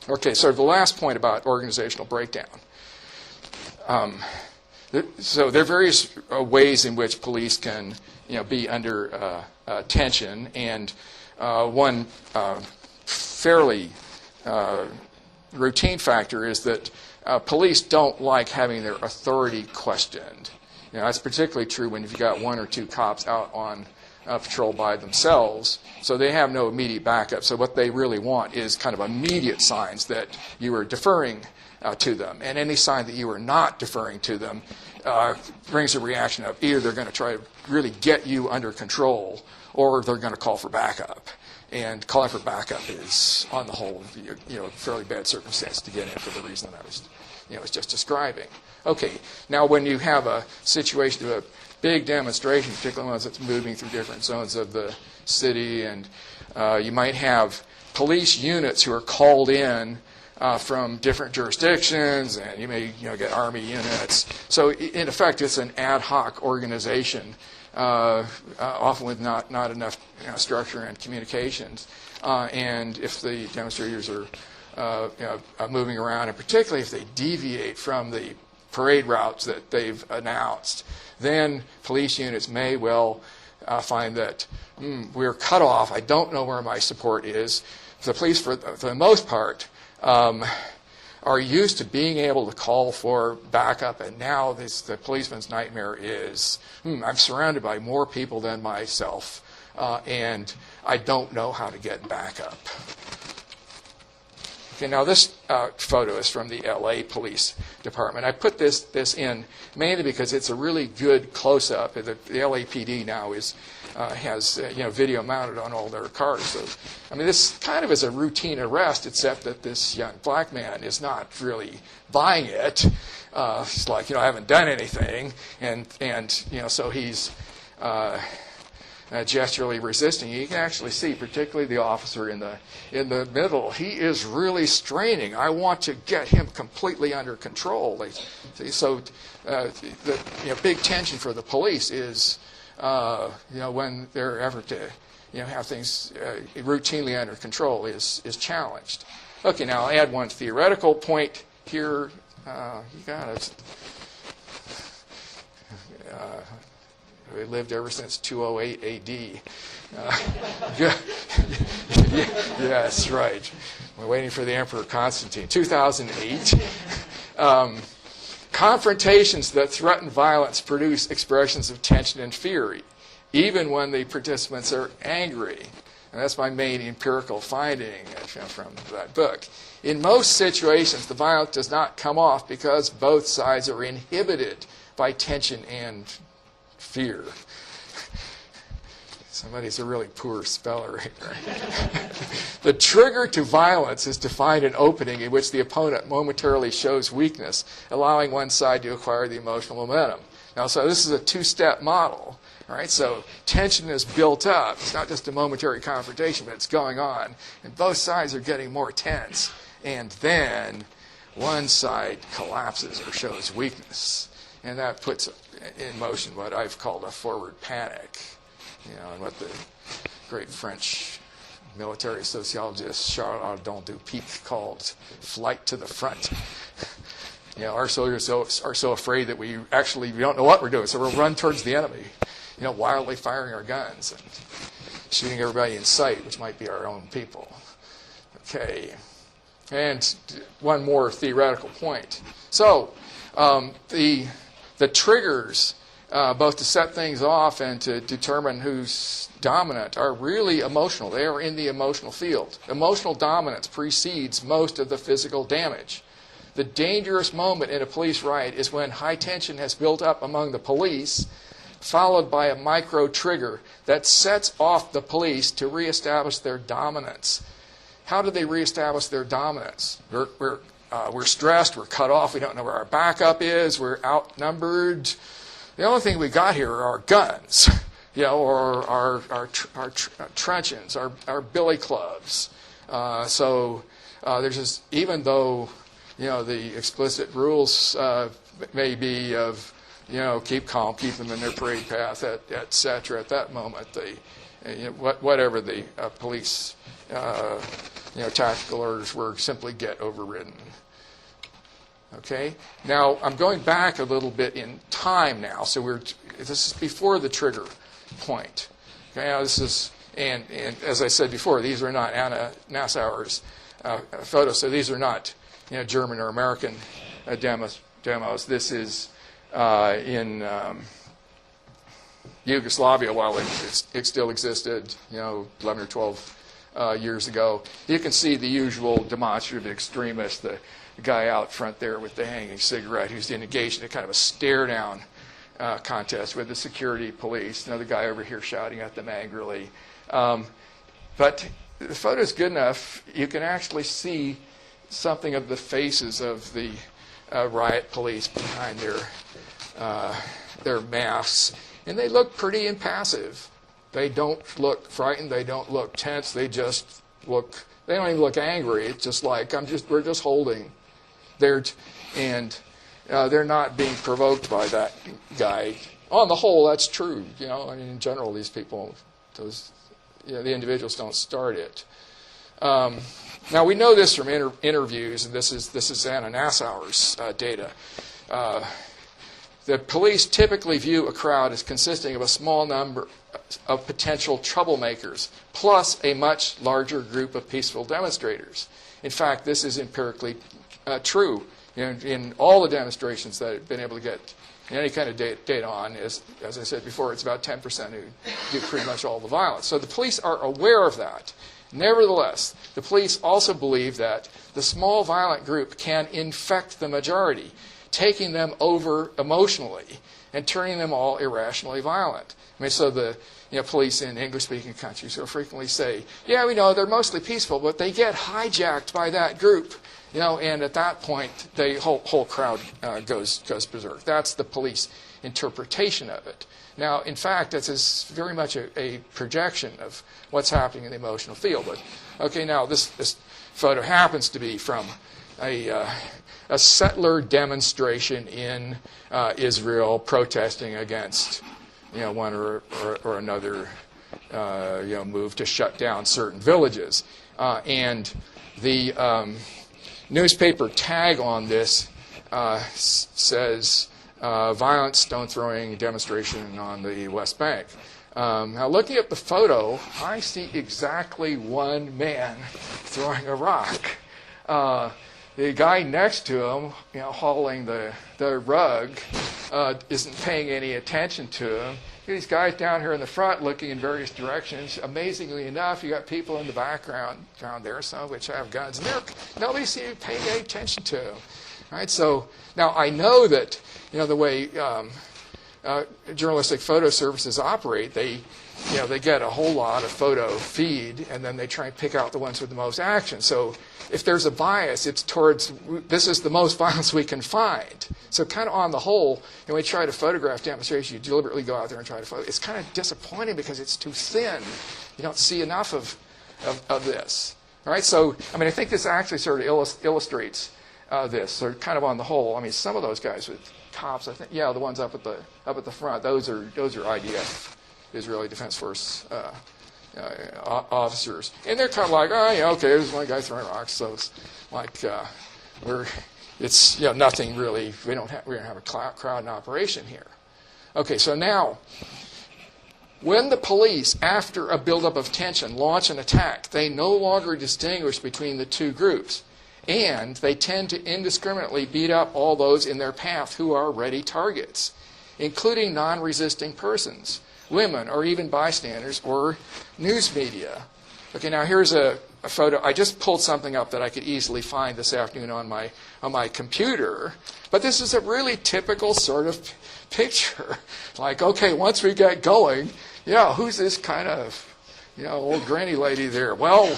Okay, so the last point about organizational breakdown. So there are various ways in which police can, be under tension, and one fairly routine factor is that police don't like having their authority questioned. That's particularly true when you've got one or two cops out on patrol by themselves, so they have no immediate backup. So what they really want is kind of immediate signs that you are deferring to them, and any sign that you are not deferring to them brings a reaction of either they're going to try to really get you under control, or they're going to call for backup. And calling for backup is, on the whole, a fairly bad circumstance to get in for the reason that I was just describing. Okay, now when you have a situation of a big demonstration, particularly ones that's moving through different zones of the city, and you might have police units who are called in from different jurisdictions, and you may get Army units. So in effect, it's an ad hoc organization, often with not enough structure and communications. And if the demonstrators are moving around, and particularly if they deviate from the parade routes that they've announced, then police units may well find that we're cut off. I don't know where my support is. The police, for the most part, are used to being able to call for backup, and now the policeman's nightmare is, I'm surrounded by more people than myself, and I don't know how to get backup. Okay, now this photo is from the LA Police Department. I put this in mainly because it's a really good close-up. The LAPD now has video mounted on all their cars. So, this kind of is a routine arrest, except that this young black man is not really buying it. It's like, I haven't done anything, and so he's gesturally resisting. You can actually see, particularly the officer in the middle, he is really straining. I want to get him completely under control. So the big tension for the police is when their effort to have things routinely under control is challenged. Okay, now I'll add one theoretical point here. You got it. We lived ever since 208 A.D. Yes, right. We're waiting for the Emperor Constantine. 2008. Confrontations that threaten violence produce expressions of tension and fear, even when the participants are angry. And that's my main empirical finding from that book. In most situations, the violence does not come off because both sides are inhibited by tension and fear. Somebody's a really poor speller right? The trigger to violence is to find an opening in which the opponent momentarily shows weakness, allowing one side to acquire the emotional momentum. Now, so this is a two-step model. All right, so tension is built up. It's not just a momentary confrontation, but it's going on. And both sides are getting more tense. And then one side collapses or shows weakness. And that puts in motion what I've called a forward panic, and what the great French military sociologist Charles Dupic called flight to the front. Our soldiers are so afraid that we don't know what we're doing, so we'll run towards the enemy, wildly firing our guns and shooting everybody in sight, which might be our own people. Okay, and one more theoretical point. So the triggers, both to set things off and to determine who's dominant, are really emotional. They are in the emotional field. Emotional dominance precedes most of the physical damage. The dangerous moment in a police riot is when high tension has built up among the police, followed by a micro-trigger that sets off the police to reestablish their dominance. How do they reestablish their dominance? We're stressed, we're cut off, we don't know where our backup is, we're outnumbered. The only thing we got here are our guns, or our truncheons, our billy clubs. So there's just, even though, the explicit rules may be of, keep calm, keep them in their parade path, et cetera, at that moment, whatever the police tactical orders were, simply get overridden. Okay. Now I'm going back a little bit in time now. So this is before the trigger point. Okay. Now this is and as I said before, these are not Anna Nassauer's photos. So these are not German or American demos. This is in Yugoslavia while it still existed. 11 or 12 years ago. You can see the usual demonstrative extremist, the guy out front there with the hanging cigarette who's engaged in a kind of a stare-down contest with the security police. Another guy over here shouting at them angrily. But the photo's good enough. You can actually see something of the faces of the riot police behind their masks. And they look pretty impassive. They don't look frightened. They don't look tense. They don't even look angry. It's just like, we're just holding. They're not being provoked by that guy. On the whole, that's true. In general, these people, the individuals don't start it. Now we know this from interviews, and this is Anna Nassauer's data. The police typically view a crowd as consisting of a small number of potential troublemakers, plus a much larger group of peaceful demonstrators. In fact, this is empirically true in all the demonstrations that I've been able to get any kind of data on. As I said before, it's about 10% who do pretty much all the violence. So the police are aware of that. Nevertheless, the police also believe that the small violent group can infect the majority, taking them over emotionally and turning them all irrationally violent. So the police in English-speaking countries will frequently say, yeah, we know they're mostly peaceful, but they get hijacked by that group. And at that point, the whole crowd goes berserk. That's the police interpretation of it. Now, in fact, this is very much a projection of what's happening in the emotional field. But okay, now this photo happens to be from a settler demonstration in Israel protesting against one or another move to shut down certain villages, and the newspaper tag on this says violent stone throwing demonstration on the West Bank. Now looking at the photo, I see exactly one man throwing a rock. The guy next to him, hauling the rug, isn't paying any attention to him. These guys down here in the front looking in various directions. Amazingly enough, you got people in the background there, some of which have guns, and nobody seems to be paying any attention to them. Right? So now I know that the way journalistic photo services operate, they get a whole lot of photo feed, and then they try and pick out the ones with the most action. So if there's a bias, it's towards this is the most violence we can find. So kind of on the whole, when we try to photograph demonstrations, you deliberately go out there and try to photo. It's kind of disappointing because it's too thin. You don't see enough of this. All right. So I think this actually sort of illustrates this. So kind of on the whole, some of those guys with cops, I think, the ones up at the front, those are IDF, Israeli Defense Force officers, and they're kind of like, okay, there's one guy throwing rocks, so it's like it's nothing really. We don't have a crowd in operation here. Okay, so now when the police, after a buildup of tension, launch an attack, they no longer distinguish between the two groups. And they tend to indiscriminately beat up all those in their path who are ready targets, including non-resisting persons, women, or even bystanders or news media. Okay, now here's a photo. I just pulled something up that I could easily find this afternoon on my computer. But this is a really typical sort of picture. Like, okay, once we get going, who's this kind of old granny lady there? Well,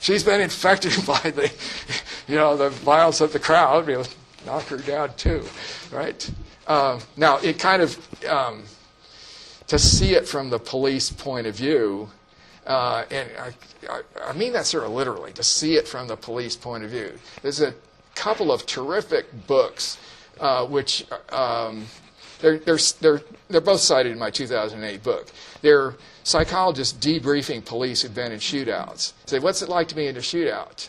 she's been infected by the violence of the crowd. Knock her down too, right? Now, it kind of to see it from the police point of view, and I mean that sort of literally, to see it from the police point of view. There's a couple of terrific books which They're both cited in my 2008 book. They're psychologists debriefing police who've been in shootouts. Say, what's it like to be in a shootout?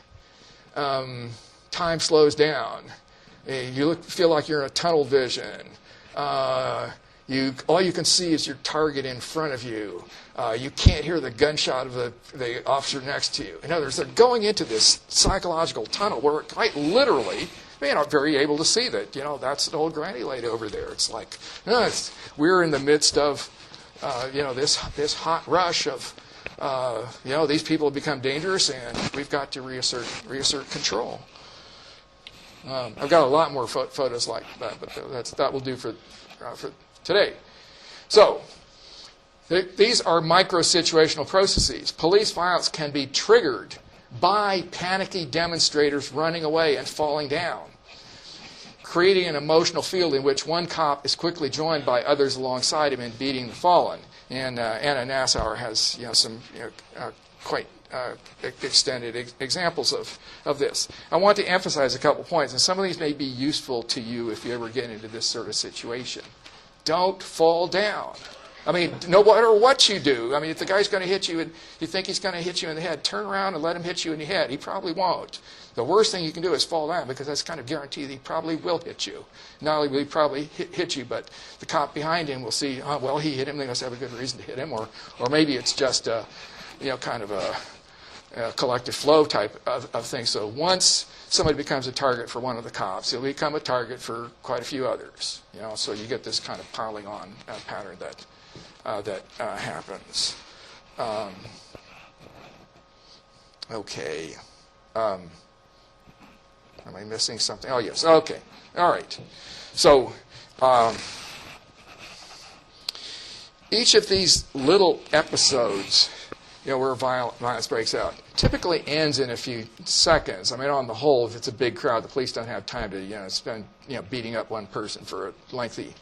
Time slows down. You feel like you're in a tunnel vision. All you can see is your target in front of you. You can't hear the gunshot of the officer next to you. In other words, they're going into this psychological tunnel where quite literally they're not very able to see that, that's the old granny lady over there. It's like, we're in the midst of, this hot rush of, these people have become dangerous and we've got to reassert control. I've got a lot more photos like that, but that will do for today. So, these are micro-situational processes. Police violence can be triggered by panicky demonstrators running away and falling down, creating an emotional field in which one cop is quickly joined by others alongside him in beating the fallen. And Anna Nassauer has some quite extended examples of this. I want to emphasize a couple points, and some of these may be useful to you if you ever get into this sort of situation. Don't fall down. I mean, no matter what you do, if the guy's going to hit you and you think he's going to hit you in the head, turn around and let him hit you in the head. He probably won't. The worst thing you can do is fall down, because that's kind of guaranteed he probably will hit you. Not only will he probably hit you, but the cop behind him will see, he hit him, they must have a good reason to hit him, or maybe it's just kind of a collective flow type of thing. So once somebody becomes a target for one of the cops, he'll become a target for quite a few others. So you get this kind of piling on pattern that happens. Okay. Am I missing something? Oh, yes. Okay. All right. So each of these little episodes, where violence breaks out, typically ends in a few seconds. On the whole, if it's a big crowd, the police don't have time to spend beating up one person for a lengthy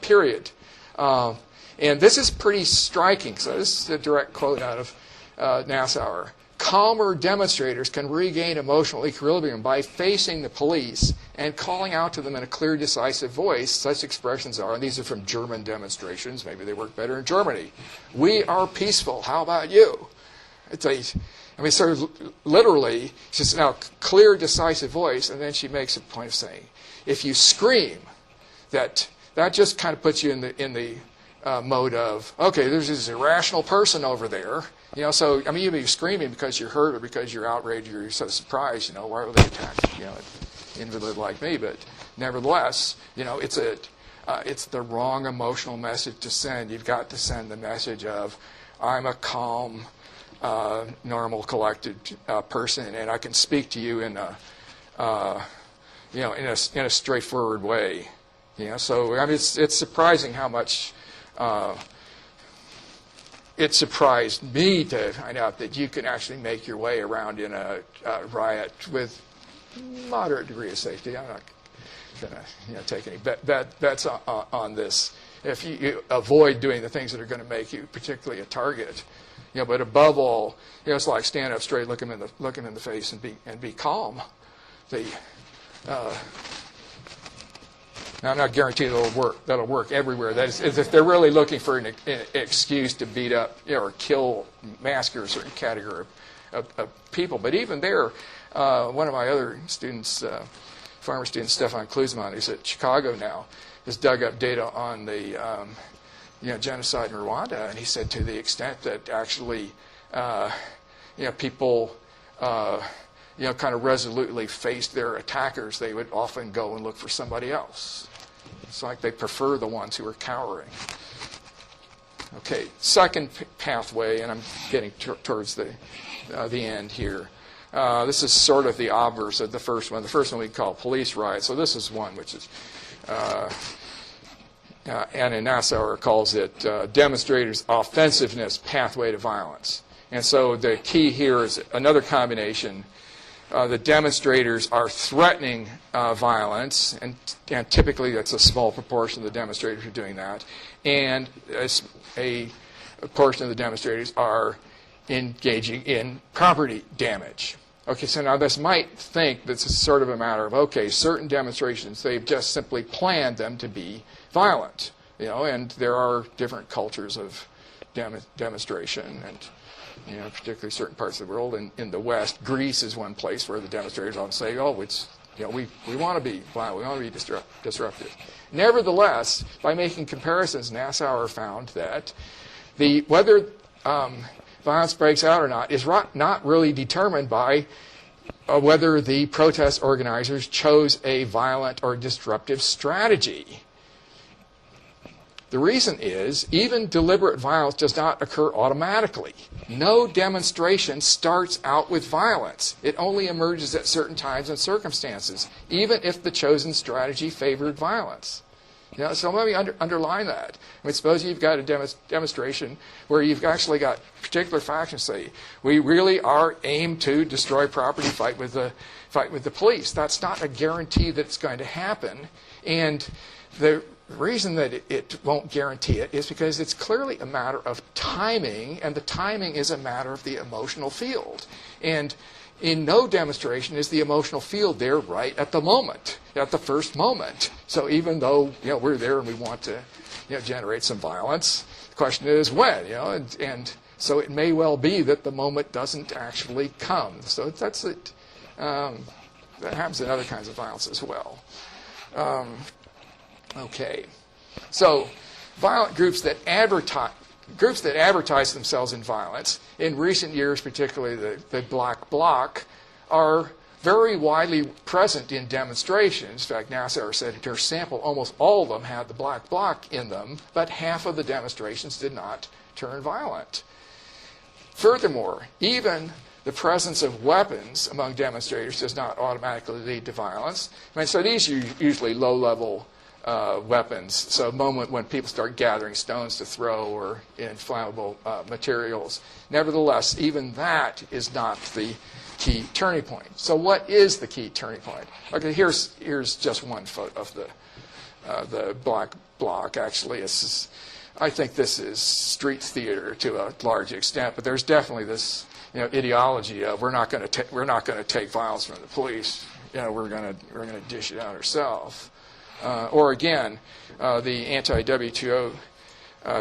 period. And this is pretty striking. So this is a direct quote out of Nassauer. Calmer demonstrators can regain emotional equilibrium by facing the police and calling out to them in a clear, decisive voice. Such expressions are, and these are from German demonstrations, maybe they work better in Germany. We are peaceful. How about you? Sort of literally, she says, now, clear, decisive voice, and then she makes a point of saying, if you scream, that just kind of puts you in the mode of, okay, there's this irrational person over there. So you'd be screaming because you're hurt or because you're outraged or you're so surprised. Why would they attack an invalid like me? But nevertheless, it's the wrong emotional message to send. You've got to send the message of, I'm a calm, normal, collected person, and I can speak to you in a straightforward way. So it's surprising how much. It surprised me to find out that you can actually make your way around in a riot with moderate degree of safety. I'm not going to take any bets on this. If you avoid doing the things that are going to make you particularly a target, but above all, it's like stand up straight, look him in the face, and be calm. Now, I'm not guaranteeing that'll work everywhere. That is if they're really looking for an excuse to beat up or kill, massacre a certain category of people. But even there, one of my other students, former student Stefan Klusman, who's at Chicago now, has dug up data on the genocide in Rwanda, and he said to the extent that actually people kind of resolutely faced their attackers, they would often go and look for somebody else. It's like they prefer the ones who are cowering. Okay, second pathway, and I'm getting towards the end here. This is sort of the obverse of the first one. The first one we call police riot. So this is one which is, Anna Nassauer calls it demonstrators' offensiveness pathway to violence. And so the key here is another combination. The demonstrators are threatening violence, and typically that's a small proportion of the demonstrators who are doing that, and a portion of the demonstrators are engaging in property damage. Okay, so now this might think this is sort of a matter of, okay, certain demonstrations, they've just simply planned them to be violent, and there are different cultures of demonstration, and particularly certain parts of the world. In the West, Greece is one place where the demonstrators often say, "Oh, it's we want to be violent, we want to be disruptive." Nevertheless, by making comparisons, Nassauer found that whether violence breaks out or not is not really determined by whether the protest organizers chose a violent or disruptive strategy. The reason is, even deliberate violence does not occur automatically. No demonstration starts out with violence. It only emerges at certain times and circumstances, even if the chosen strategy favored violence. So let me underline that. I mean, suppose you've got a demonstration where you've actually got particular factions say, we really are aimed to destroy property, fight with the police. That's not a guarantee that it's going to happen. And the reason that it won't guarantee it is because it's clearly a matter of timing, and the timing is a matter of the emotional field. And in no demonstration is the emotional field there right at the moment, at the first moment. So even though we're there and we want to generate some violence, the question is when, and so it may well be that the moment doesn't actually come. So that's it. That happens in other kinds of violence as well. Okay, so violent groups that advertise themselves in violence, in recent years, particularly the Black Bloc, are very widely present in demonstrations. In fact, Nassauer said in her sample, almost all of them had the Black Bloc in them, but half of the demonstrations did not turn violent. Furthermore, even the presence of weapons among demonstrators does not automatically lead to violence. So these are usually low-level weapons. So a moment when people start gathering stones to throw or inflammable materials. Nevertheless, even that is not the key turning point. So what is the key turning point? Okay, here's just one photo of the Black Bloc. Actually, I think this is street theater to a large extent, but there's definitely this ideology of we're not going to take violence from the police. We're going to dish it out ourselves. Or again, the anti-WTO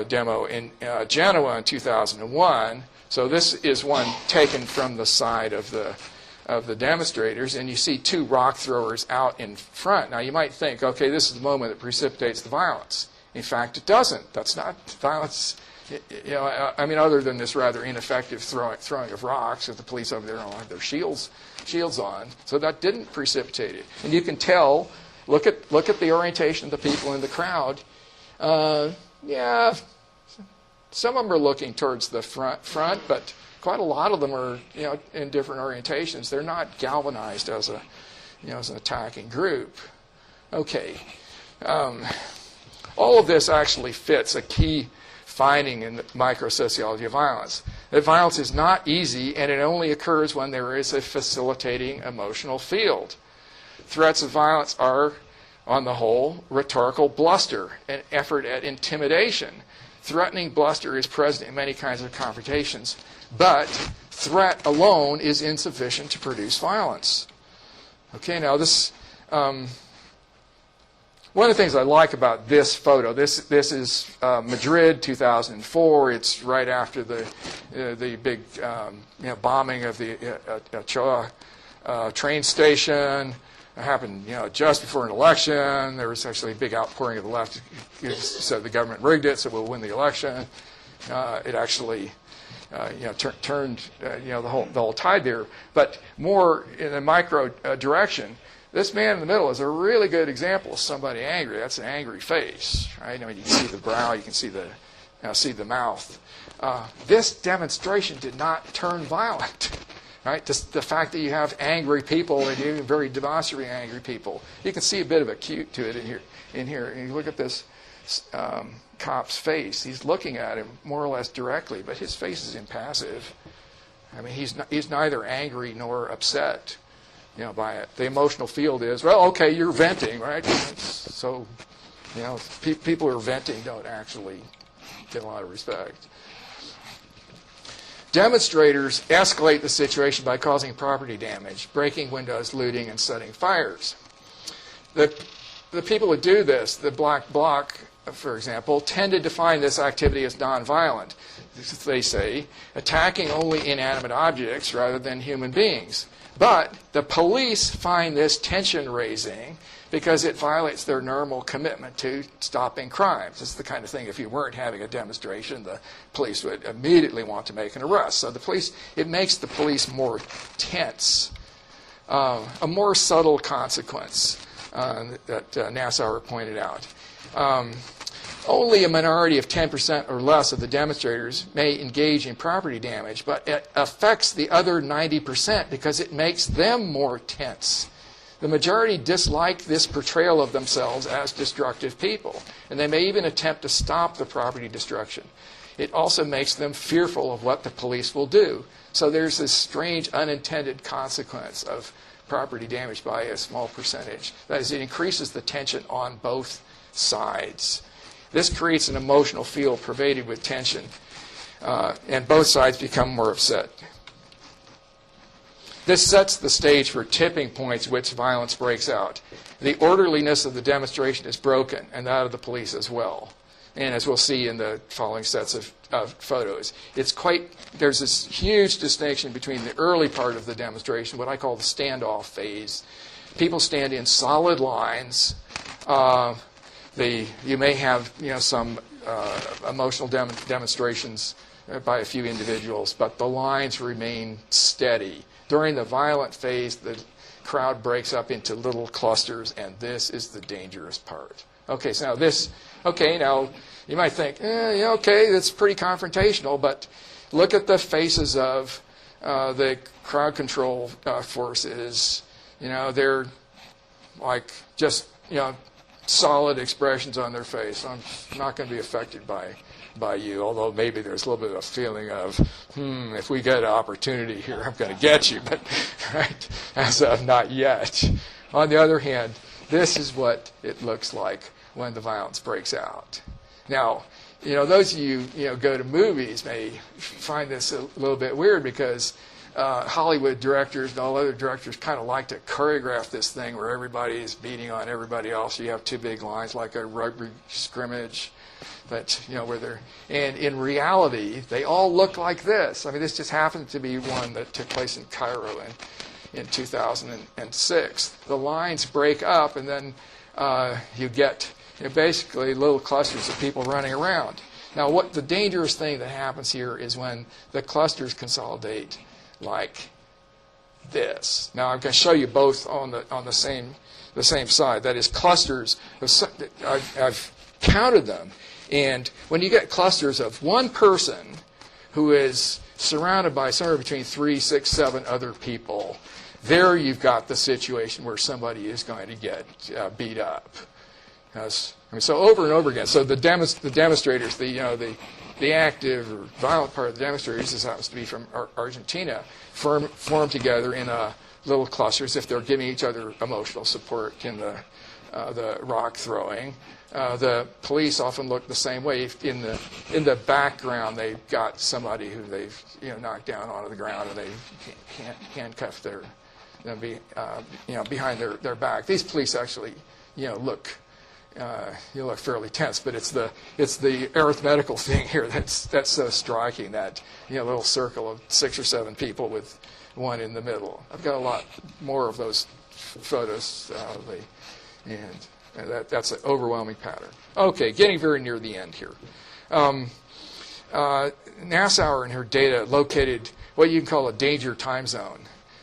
demo in Genoa in 2001. So this is one taken from the side of the demonstrators, and you see two rock throwers out in front. Now you might think, okay, this is the moment that precipitates the violence. In fact, it doesn't. That's not violence. Other than this rather ineffective throwing of rocks, if the police over there don't have their shields on, so that didn't precipitate it. And you can tell. Look at the orientation of the people in the crowd. Some of them are looking towards the front, but quite a lot of them are in different orientations. They're not galvanized as an attacking group. Okay, all of this actually fits a key finding in the micro-sociology of violence. That violence is not easy, and it only occurs when there is a facilitating emotional field. Threats of violence are, on the whole, rhetorical bluster, an effort at intimidation. Threatening bluster is present in many kinds of confrontations, but threat alone is insufficient to produce violence. Okay, now this, one of the things I like about this photo, this is Madrid, 2004. It's right after the big bombing of the Ochoa train station. It happened, just before an election. There was actually a big outpouring of the left. So the government rigged it, so we'll win the election. It actually, turned, the whole tide there. But more in the micro direction, this man in the middle is a really good example of somebody angry. That's an angry face, right? You can see the brow, you can see the mouth. This demonstration did not turn violent. Right? Just the fact that you have angry people, and even very demonstrably angry people, you can see a bit of a cute to it in here. And you look at this cop's face. He's looking at him more or less directly, but his face is impassive. He's neither angry nor upset, by it. The emotional field is, well, okay, you're venting, right? So, people who are venting don't actually get a lot of respect. Demonstrators escalate the situation by causing property damage, breaking windows, looting, and setting fires. The people who do this, the Black Bloc, for example, tend to define this activity as nonviolent. They say, attacking only inanimate objects rather than human beings. But the police find this tension-raising because it violates their normal commitment to stopping crimes. It's the kind of thing, if you weren't having a demonstration, the police would immediately want to make an arrest. So it makes the police more tense. A more subtle consequence that Nassauer pointed out. Only a minority of 10% or less of the demonstrators may engage in property damage, but it affects the other 90% because it makes them more tense. The majority dislike this portrayal of themselves as destructive people, and they may even attempt to stop the property destruction. It also makes them fearful of what the police will do. So there's this strange unintended consequence of property damage by a small percentage. That is, it increases the tension on both sides. This creates an emotional field pervaded with tension, and both sides become more upset. This sets the stage for tipping points at which violence breaks out. The orderliness of the demonstration is broken, and that of the police as well. And as we'll see in the following sets of photos, there's this huge distinction between the early part of the demonstration, what I call the standoff phase. People stand in solid lines. You may have some emotional demonstrations by a few individuals, but the lines remain steady. During the violent phase, the crowd breaks up into little clusters, and this is the dangerous part. Okay, so now you might think, okay, that's pretty confrontational, but look at the faces of the crowd control forces. They're like just solid expressions on their face. I'm not going to be affected by you, although maybe there's a little bit of a feeling of, if we get an opportunity here, I'm going to get you, but right, as of not yet. On the other hand, this is what it looks like when the violence breaks out. Now, those of you, go to movies may find this a little bit weird because Hollywood directors and all other directors kind of like to choreograph this thing where everybody is beating on everybody else. You have two big lines like a rugby scrimmage, but and in reality they all look like this. I mean, this just happened to be one that took place in Cairo in 2006. The lines break up, and then you get basically little clusters of people running around. Now, what the dangerous thing that happens here is when the clusters consolidate like this. Now, I'm going to show you both on the same side. That is, clusters. I've counted them, and when you get clusters of one person who is surrounded by somewhere between 3, 6, 7 other people, there you've got the situation where somebody is going to get beat up. So over and over again. So the demonstrators, the active or violent part of the demonstrators, this happens to be from Argentina, form together in little clusters if they're giving each other emotional support in the rock throwing. The police often look the same way. In the background, they've got somebody who they've knocked down onto the ground, and they handcuff behind their back. These police actually look fairly tense, but it's the arithmetical thing here that's so striking, that little circle of 6 or 7 people with one in the middle. I've got a lot more of those photos, and that's an overwhelming pattern. Okay, getting very near the end here. Nassauer in her data located what you can call a danger time zone,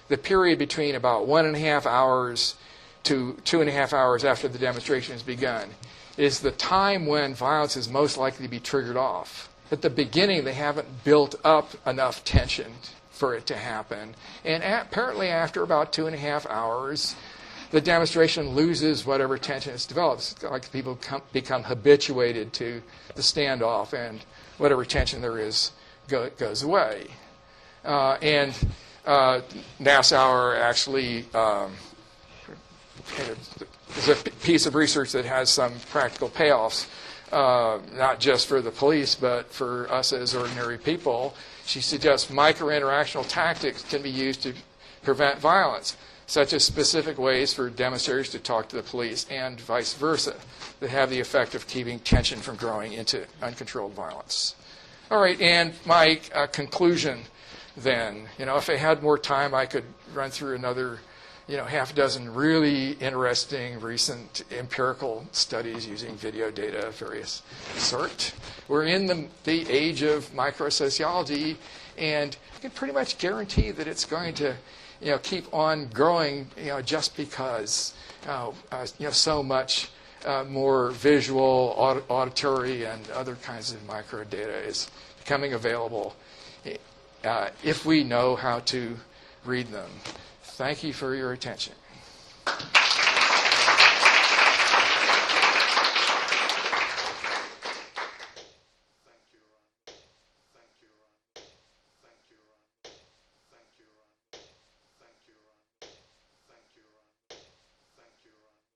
the period between about 1.5 hours to 2.5 hours after the demonstration has begun is the time when violence is most likely to be triggered off. At the beginning, they haven't built up enough tension for it to happen. And apparently after about 2.5 hours, the demonstration loses whatever tension it's developed. It's like people become habituated to the standoff, and whatever tension there is goes away. And Nassauer actually is a piece of research that has some practical payoffs, not just for the police, but for us as ordinary people. She suggests micro-interactional tactics can be used to prevent violence, such as specific ways for demonstrators to talk to the police and vice versa, that have the effect of keeping tension from growing into uncontrolled violence. All right, and my conclusion then, if I had more time, I could run through another, half a dozen really interesting recent empirical studies using video data of various sort. We're in the age of microsociology, and I can pretty much guarantee that it's going to keep on growing, just because, so much more visual, auditory, and other kinds of microdata is becoming available if we know how to read them. Thank you for your attention.